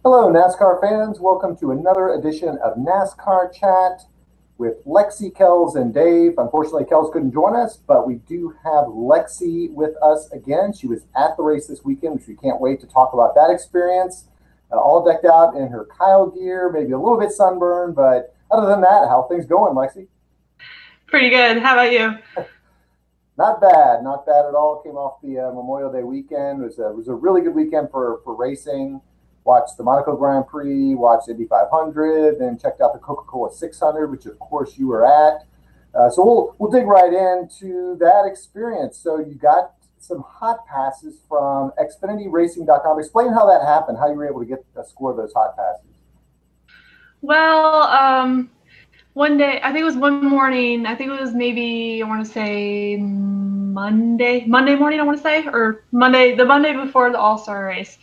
Hello, NASCAR fans. Welcome to another edition of NASCAR Chat with Lexie, Kells, and Dave. Unfortunately, Kells couldn't join us, but we do have Lexie with us again. She was at the race this weekend, which we can't wait to talk about that experience. All decked out in her Kyle gear, maybe a little bit sunburned, but other than that, how are things going, Lexie? Pretty good. How about you? Not bad, not bad at all. Came off the Memorial Day weekend. It was a really good weekend for racing. Watched the Monaco Grand Prix, watched Indy 500, then checked out the Coca-Cola 600, which of course you were at. So we'll dig right into that experience. So you got some hot passes from XfinityRacing.com. Explain how that happened, how you were able to get a score of those hot passes. Well, one day, I think it was one morning, I think it was maybe, I want to say Monday morning, I want to say, or the Monday before the All-Star race.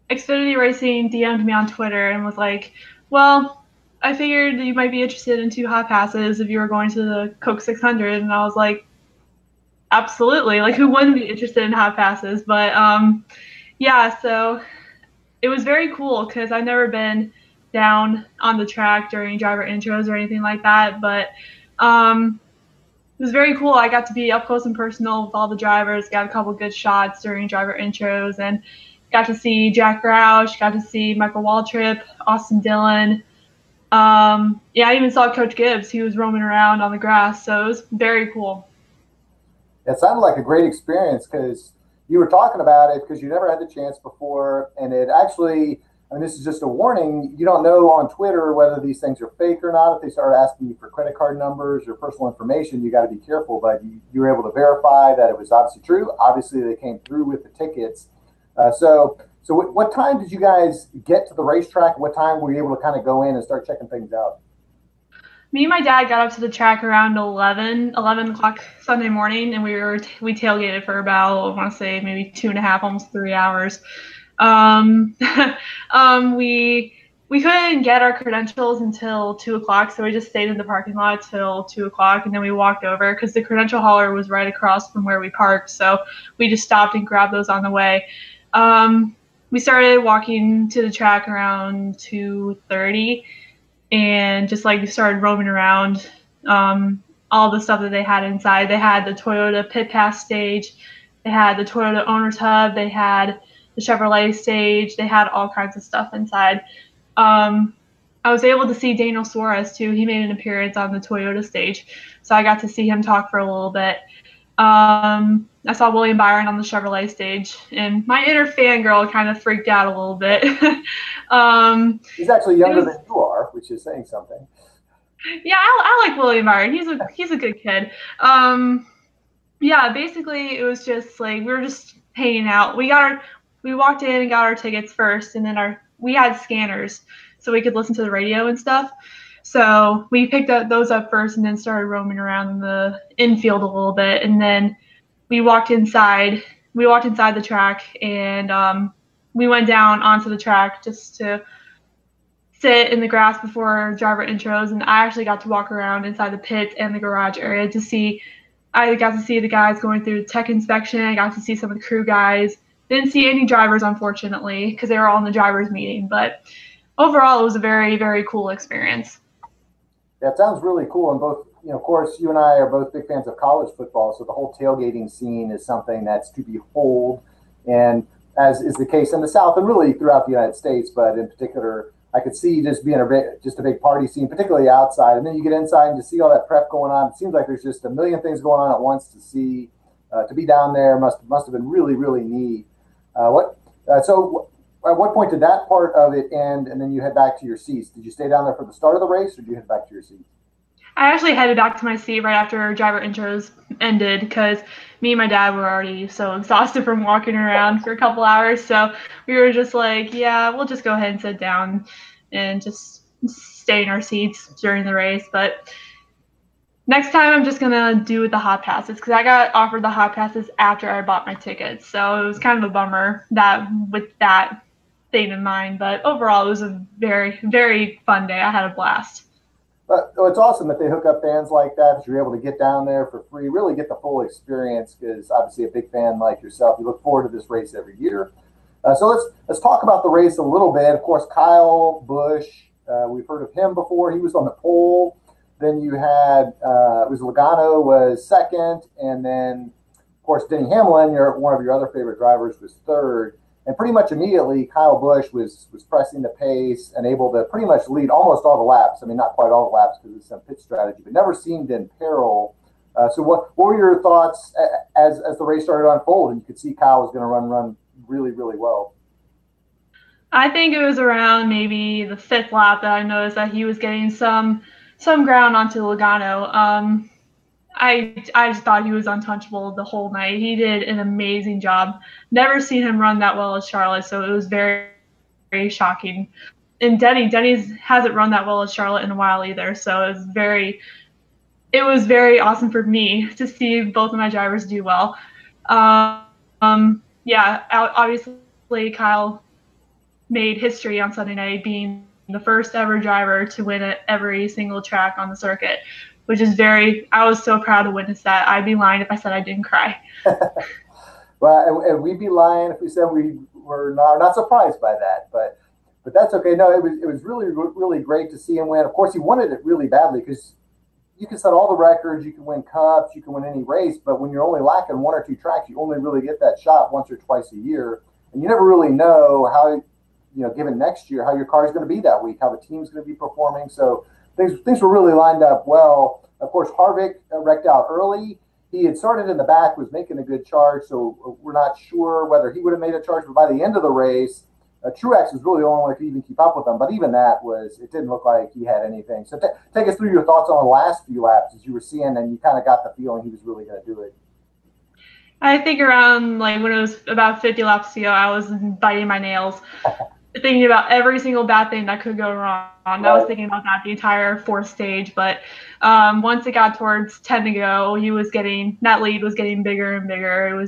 Xfinity Racing DM'd me on Twitter and was like, well, I figured you might be interested in 2 hot passes if you were going to the Coke 600. And I was like, absolutely. Like, who wouldn't be interested in hot passes? But, yeah, so it was very cool because I've never been down on the track during driver intros or anything like that. But it was very cool. I got to be up close and personal with all the drivers, got a couple good shots during driver intros, and got to see Jack Roush, got to see Michael Waltrip, Austin Dillon. Yeah, I even saw Coach Gibbs. He was roaming around on the grass, so it was very cool. It sounded like a great experience because you were talking about it because you never had the chance before, and it actually, I mean, this is just a warning. You don't know on Twitter whether these things are fake or not. If they start asking you for credit card numbers or personal information, you got to be careful. But you were able to verify that it was obviously true. Obviously, they came through with the tickets. So what time did you guys get to the racetrack? What time were you able to kind of go in and start checking things out? Me and my dad got up to the track around 11 o'clock Sunday morning, and we tailgated for about, I want to say, maybe 2.5, almost 3 hours. We couldn't get our credentials until 2 o'clock, so we just stayed in the parking lot till 2 o'clock, and then we walked over because the credential hauler was right across from where we parked, so we just stopped and grabbed those on the way. We started walking to the track around 2:30, and just like we started roaming around all the stuff that they had inside. They had the Toyota pit pass stage, they had the Toyota owner's hub, they had the Chevrolet stage, they had all kinds of stuff inside. I was able to see Daniel Suarez too. He made an appearance on the Toyota stage, so I got to see him talk for a little bit. I saw William Byron on the Chevrolet stage, and my inner fangirl kind of freaked out a little bit. He's actually younger than you are, which is saying something. Yeah, I like William Byron. He's a good kid. Yeah, basically it was just like we were just hanging out. We walked in and got our tickets first, and then we had scanners so we could listen to the radio and stuff. So we picked those up first, and then started roaming around the infield a little bit, and then we walked inside the track, and we went down onto the track just to sit in the grass before driver intros. And I actually got to walk around inside the pit and the garage area I got to see the guys going through tech inspection. I got to see some of the crew guys. Didn't see any drivers, unfortunately, because they were all in the drivers meeting. But overall, it was a very, very cool experience. Yeah, it sounds really cool. And both, of course, you and I are both big fans of college football. So the whole tailgating scene is something that's to behold. And as is the case in the South and really throughout the United States, but in particular, I could see just being a big party scene, particularly outside. And then you get inside and to see all that prep going on. It seems like there's just a million things going on at once to see. To be down there must have been really, really neat. So at what point did that part of it end, and then you head back to your seats? Did you stay down there for the start of the race, or did you head back to your seats? I actually headed back to my seat right after driver intros ended because me and my dad were already so exhausted from walking around for a couple hours. So we were just like, yeah, we'll just go ahead and sit down and just stay in our seats during the race. But next time I'm just going to do with the hot passes because I got offered the hot passes after I bought my tickets. So it was kind of a bummer with that thing in mind. But overall, it was a very, very fun day. I had a blast. But it's awesome that they hook up fans like that you're able to get down there for free, really get the full experience because obviously a big fan like yourself, you look forward to this race every year. So let's talk about the race a little bit. Of course, Kyle Busch. We've heard of him before. He was on the pole. Then you had it was Logano was second, and then of course Denny Hamlin, one of your other favorite drivers, was third. And pretty much immediately, Kyle Busch was pressing the pace and able to pretty much lead almost all the laps. I mean, not quite all the laps because of some pit strategy, but never seemed in peril. So what were your thoughts as the race started to unfold and you could see Kyle was going to run really, really well? I think it was around maybe the fifth lap that I noticed that he was getting some ground onto Logano. I just thought he was untouchable the whole night. He did an amazing job. Never seen him run that well at Charlotte, so it was very, very shocking. And Denny's hasn't run that well at Charlotte in a while either, so it was very awesome for me to see both of my drivers do well. Yeah, obviously Kyle made history on Sunday night, being the first ever driver to win at every single track on the circuit, which is I was so proud to witness that. I'd be lying if I said I didn't cry. Well, and we'd be lying if we said we were not surprised by that, but that's okay. No, it was really, really great to see him win. Of course, he wanted it really badly because you can set all the records, you can win cups, you can win any race, but when you're only lacking one or two tracks, you only really get that shot once or twice a year, and you never really know how, given next year, how your car is going to be that week, how the team's going to be performing. So things were really lined up well. Of course, Harvick wrecked out early. He had started in the back, was making a good charge, so we're not sure whether he would have made a charge. But by the end of the race, Truex was really the only one that could even keep up with him. But even that it didn't look like he had anything. So take us through your thoughts on the last few laps as you were seeing, and you kind of got the feeling he was really going to do it. I think around when it was about 50 laps to go, I was biting my nails. Thinking about every single bad thing that could go wrong. I was thinking about that the entire fourth stage, but once it got towards 10 to go, that lead was getting bigger and bigger.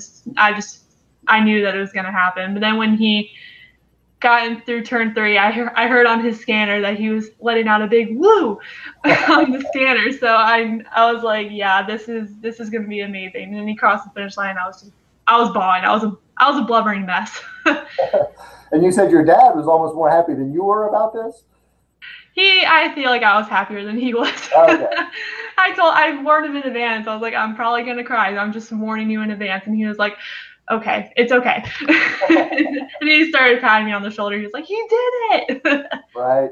I knew that it was going to happen. But then when he got through turn 3, I heard on his scanner that he was letting out a big woo on the scanner. So I was like, yeah, this is going to be amazing. And then he crossed the finish line. I was bawling. I was a blubbering mess. And you said your dad was almost more happy than you were about this? I feel like I was happier than he was. Okay. I warned him in advance. I was like, I'm probably going to cry. I'm just warning you in advance. And he was like, okay, it's okay. And he started patting me on the shoulder. He was like, you did it. Right.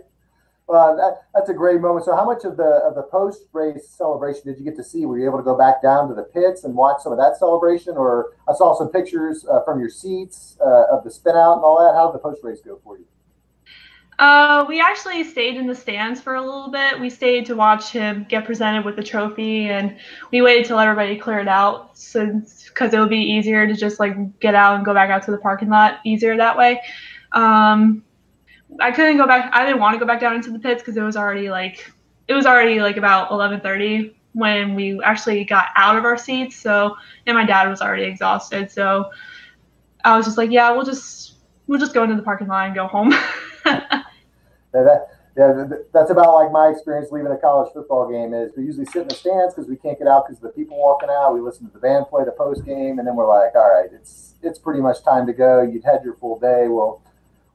Well, that's a great moment. So how much of the post-race celebration did you get to see? Were you able to go back down to the pits and watch some of that celebration? Or I saw some pictures from your seats of the spin out and all that. How did the post-race go for you? We actually stayed in the stands for a little bit. We stayed to watch him get presented with the trophy, and we waited till everybody cleared out because it would be easier to just get out and go back out to the parking lot easier that way. I couldn't go back. I didn't want to go back down into the pits because it was already about 11:30 when we actually got out of our seats. So, and my dad was already exhausted. So I was just like, yeah, we'll just go into the parking lot and go home. That's about like my experience leaving a college football game. Is we usually sit in the stands because we can't get out because of the people walking out. We listen to the band play the post game, and then we're like, all right, it's pretty much time to go. You'd had your full day. Well,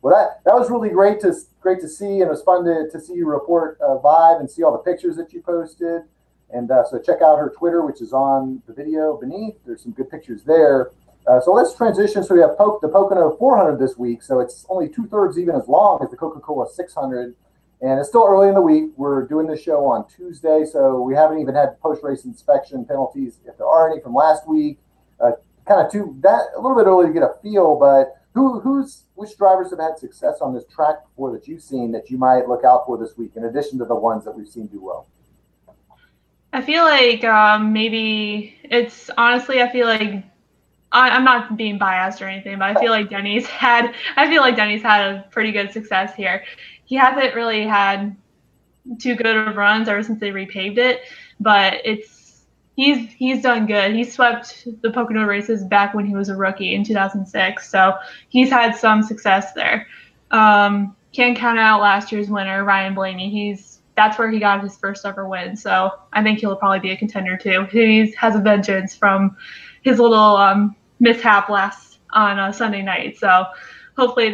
that was really great to see, and it was fun to see you report Vive and see all the pictures that you posted. And so check out her Twitter, which is on the video beneath. There's some good pictures there. So let's transition. So we have the Pocono 400 this week. So it's only 2/3 even as long as the Coca-Cola 600. And it's still early in the week. We're doing this show on Tuesday, so we haven't even had post-race inspection penalties, if there are any, from last week. Kind of a little bit early to get a feel, but which drivers have had success on this track before that you've seen that you might look out for this week, in addition to the ones that we've seen do well? I feel like maybe it's honestly, I feel like I'm not being biased or anything, but I feel like Denny's had a pretty good success here. He hasn't really had too good of runs ever since they repaved it, but he's done good. He swept the Pocono races back when he was a rookie in 2006, so he's had some success there. Can't count out last year's winner, Ryan Blaney. That's where he got his first ever win, so I think he'll probably be a contender too. He has a vengeance from his little mishap on Sunday night, so hopefully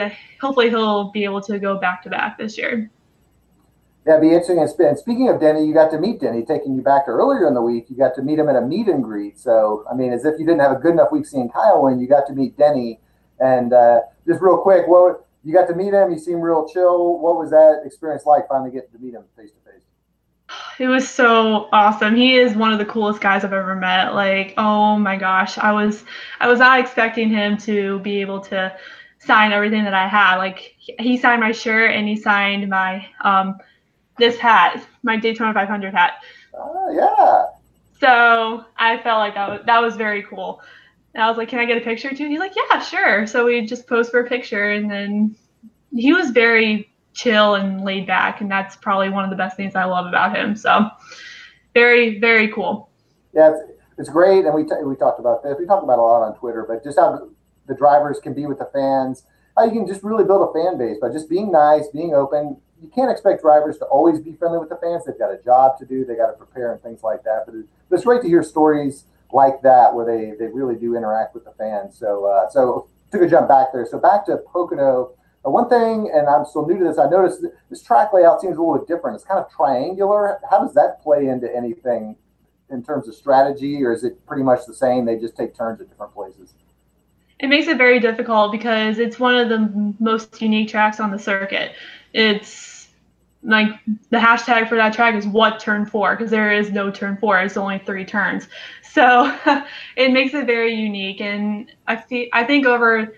he'll be able to go back to back this year. Yeah, it'd be interesting. And speaking of Denny, you got to meet Denny. Taking you back to earlier in the week, you got to meet him at a meet and greet. So, I mean, as if you didn't have a good enough week seeing Kyle win, you got to meet Denny. And just real quick, you got to meet him? He seemed real chill. What was that experience like, finally getting to meet him face to face? It was so awesome. He is one of the coolest guys I've ever met. Like, oh my gosh, I was not expecting him to be able to sign everything that I had. Like, he signed my shirt and he signed my this hat, my Daytona 500 hat. Yeah. So I felt like that was very cool. And I was like, "Can I get a picture too?" He's like, "Yeah, sure." So we just posed for a picture, and then he was very chill and laid back, and that's probably one of the best things I love about him. So very, very cool. Yeah, it's great, and we talked about this. We talked about it a lot on Twitter, but just how the drivers can be with the fans, how you can just really build a fan base by just being nice, being open. You can't expect drivers to always be friendly with the fans. They've got a job to do. They got to prepare and things like that. But it's great to hear stories like that where they really do interact with the fans. So took a jump back there. So back to Pocono. One thing, and I'm still new to this, I noticed this track layout seems a little bit different. It's kind of triangular. How does that play into anything in terms of strategy, or is it pretty much the same? They just take turns at different places. It makes it very difficult because it's one of the most unique tracks on the circuit. It's like the hashtag for that track is what turn 4, because there is no turn 4. It's only 3 turns. So it makes it very unique. And I think over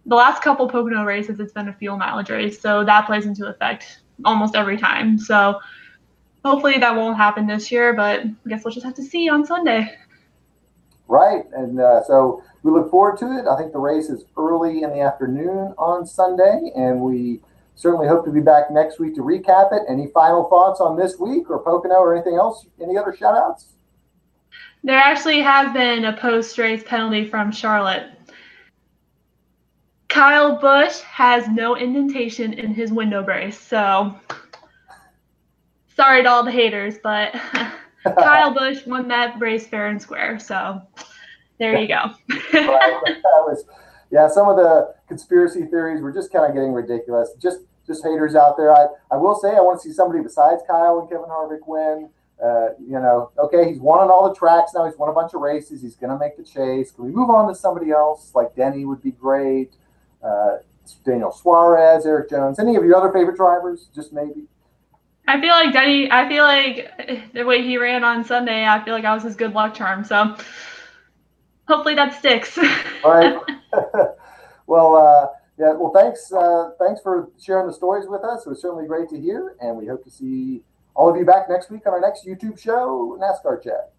the last couple Pocono races, it's been a fuel mileage race. So that plays into effect almost every time. So hopefully that won't happen this year, but I guess we'll just have to see on Sunday. Right. And so we look forward to it. I think the race is early in the afternoon on Sunday, and we certainly hope to be back next week to recap it. Any final thoughts on this week or Pocono or anything else? Any other shout outs? There actually has been a post-race penalty from Charlotte. Kyle Busch has no indentation in his window brace, so sorry to all the haters, but Kyle Busch won that race fair and square, so there you go. Yeah, some of the conspiracy theories were just kind of getting ridiculous. Just haters out there. I will say I want to see somebody besides Kyle and Kevin Harvick win. Okay, he's won on all the tracks now. He's won a bunch of races. He's going to make the chase. Can we move on to somebody else? Like Denny would be great. Daniel Suarez, Eric Jones, any of your other favorite drivers? Just maybe. I feel like Denny. I feel like the way he ran on Sunday, I feel like I was his good luck charm. So hopefully that sticks. All right. Well, yeah. Well, thanks for sharing the stories with us. It was certainly great to hear, and we hope to see all of you back next week on our next YouTube show, NASCAR Chat.